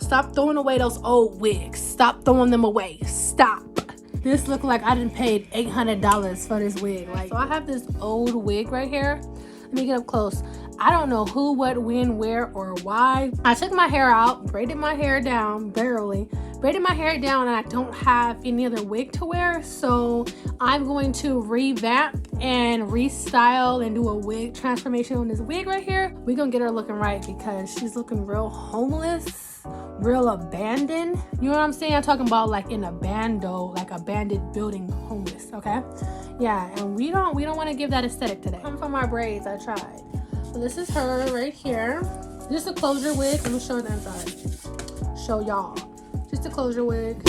stop throwing away those old wigs. Stop throwing them away. Stop. This look like I done paid $800 for this wig. Like, so I have this old wig right here. Let me get up close. I don't know who, what, when, where, or why. I took my hair out, braided my hair down, barely. Braided my hair down, and I don't have any other wig to wear. So I'm going to revamp and restyle and do a wig transformation on this wig right here. We're gonna get her looking right because she's looking real homeless, real abandoned. You know what I'm saying? I'm talking about like in a bando, like abandoned building homeless, okay? Yeah, and we don't want to give that aesthetic today. Come from my braids, I tried. So this is her right here. Just a closure wig. Let me show the inside. Show y'all. Just a closure wig.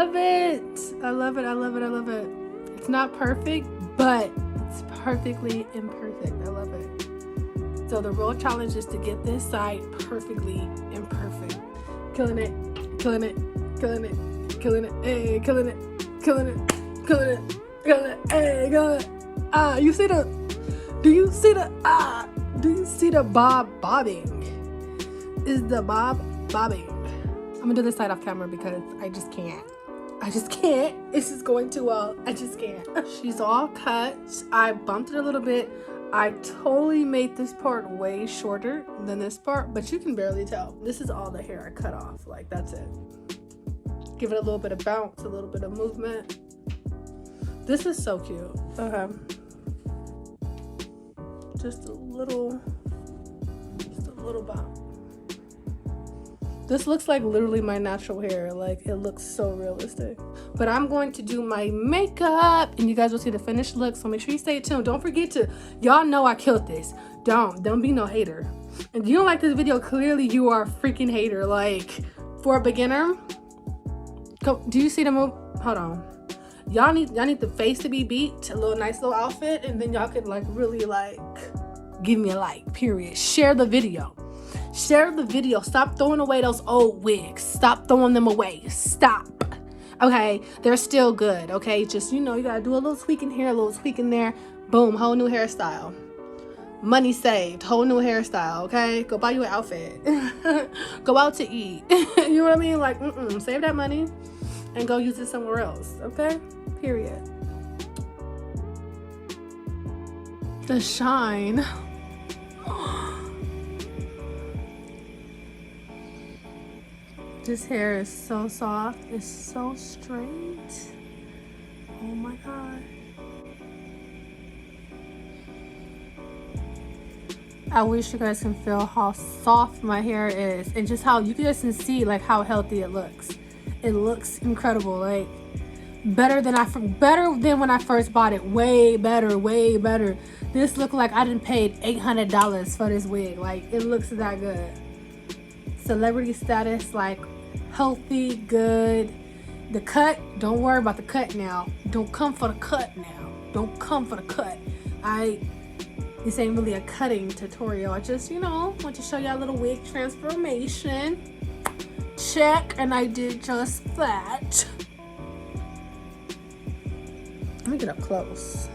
love it. I love it. I love it. I love it. It's not perfect, but it's perfectly imperfect. I love it. So the real challenge is to get this side perfectly imperfect. Killing it, killing it, killing it, killing it, hey, killing it, killing it, killing it, killing it, hey, killing it. Do you see the bobbing? Is the bobbing? I'm gonna do this side off camera because I just can't. This is going too well. I just can't. She's all cut. I bumped it a little bit. I totally made this part way shorter than this part, but you can barely tell. This is all the hair I cut off. Like, that's it. Give it a little bit of bounce, a little bit of movement. This is so cute. Okay. Just a little bump. This looks like literally my natural hair. Like, it looks so realistic. But I'm going to do my makeup and you guys will see the finished look. So make sure you stay tuned. Don't forget to, y'all know I killed this. Don't be no hater. If you don't like this video, clearly you are a freaking hater. Like, for a beginner, do you see the move? Hold on. Y'all need the face to be beat, a nice little outfit, and then y'all can like really like give me a like, period. Share the video. Share the video. Stop throwing away those old wigs. Stop throwing them away. Stop. Okay, they're still good. Okay, just, you know, you gotta do a little tweaking here, a little tweaking there. Boom, whole new hairstyle. Money saved, whole new hairstyle. Okay, go buy you an outfit. Go out to eat. You know what I mean? Like, save that money and go use it somewhere else. Okay, period. The shine. This hair is so soft. It's so straight. Oh my God. I wish you guys can feel how soft my hair is and just how you guys can see like how healthy it looks. It looks incredible. Like better than when I first bought it. Way better. This looked like I didn't paid $800 for this wig. Like, it looks that good. Celebrity status, like healthy, good. The cut, don't worry about the cut now. Don't come for the cut now. Don't come for the cut. This ain't really a cutting tutorial. I just, you know, want to show y'all a little wig transformation. Check, and I did just that. Let me get up close.